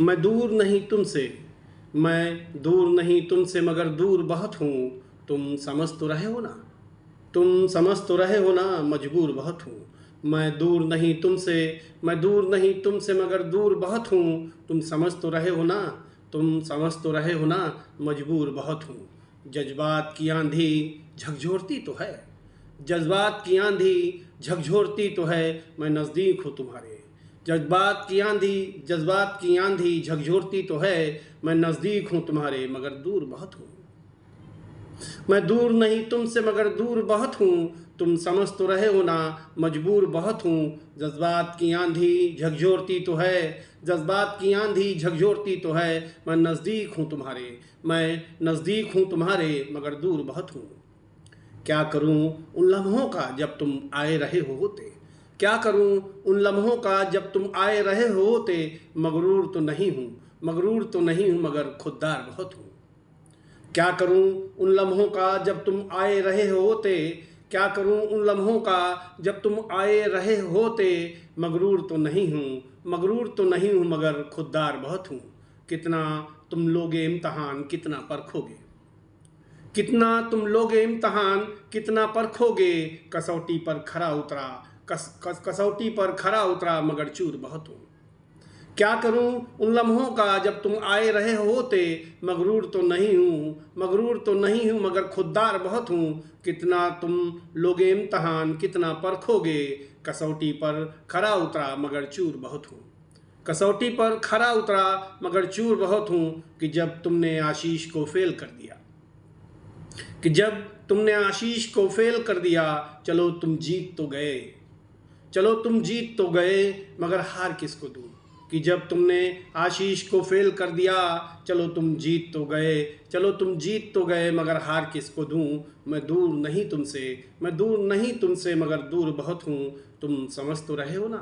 मैं दूर नहीं तुमसे, मैं दूर नहीं तुमसे मगर दूर बहुत हूँ। तुम समझ तो रहे हो ना, तुम समझ तो रहे हो ना, मजबूर बहुत हूँ। मैं दूर नहीं तुमसे, मैं दूर नहीं तुमसे मगर दूर बहुत हूँ। तुम समझ तो रहे हो ना, तुम समझ तो रहे हो ना, मजबूर बहुत हूँ। जज्बात की आंधी झकझोरती तो है, जज्बात की आंधी झकझोरती तो है, मैं नज़दीक हूँ तुम्हारे। जज्बात की आंधी झकझोरती तो है, मैं नज़दीक हूँ तुम्हारे मगर दूर बहुत हूँ। मैं दूर नहीं तुमसे मगर दूर बहुत हूँ। तुम समझ तो रहे हो ना, मजबूर बहुत हूँ। जज्बात की आंधी झकझोरती तो है, जज्बात की आंधी झकझोरती तो है, मैं नज़दीक हूँ तुम्हारे। मैं नज़दीक हूँ तुम्हारे मगर दूर बहुत हूँ। क्या करूं उन लम्हों का जब तुम आए रहे होते, क्या करूं उन लम्हों का जब तुम आए रहे होते। मगरूर तो नहीं हूँ, मगरूर तो नहीं हूँ मगर खुददार बहुत हूँ। क्या करूं उन लम्हों का जब तुम आए रहे होते, क्या करूं उन लम्हों का जब तुम आए रहे होते। मगरूर तो नहीं हूँ, मगरूर तो नहीं हूँ मगर खुददार बहुत हूँ। कितना तुम लोगे इम्तहान कितना परखोगे, कितना तुम लोगे इम्तहान कितना परखोगे। कसौटी पर खरा उतरा, कसौटी पर खरा उतरा मगर चूर बहुत हूँ। क्या करूं उन लम्हों का जब तुम आए रहे होते। मगरूर तो नहीं हूँ, मगरूर तो नहीं हूँ मगर खुददार बहुत हूँ। कितना तुम लोगे इम्तहान कितना परखोगे। कसौटी पर खरा उतरा मगर चूर बहुत हूँ, कसौटी पर खरा उतरा मगर चूर बहुत हूँ। कि जब तुमने आशीष को फेल कर दिया, कि जब तुमने आशीष को फेल कर दिया। चलो तुम जीत तो गए, चलो तुम जीत तो गए मगर हार किसको दूँ। कि जब तुमने आशीष को फेल कर दिया, चलो तुम जीत तो गए, चलो तुम जीत तो गए मगर हार किसको दूँ। मैं दूर नहीं तुमसे, मैं दूर नहीं तुमसे मगर दूर बहुत हूँ। तुम समझ तो रहे हो ना,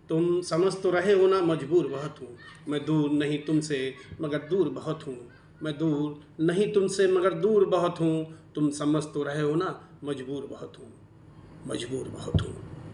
तुम समझ तो रहे हो ना, मजबूर बहुत हूँ। मैं दूर नहीं तुमसे मगर दूर बहुत हूँ, मैं दूर नहीं तुमसे मगर दूर बहुत हूँ। तुम समझ तो रहे हो ना, मजबूर बहुत हूँ, मजबूर बहुत हूँ।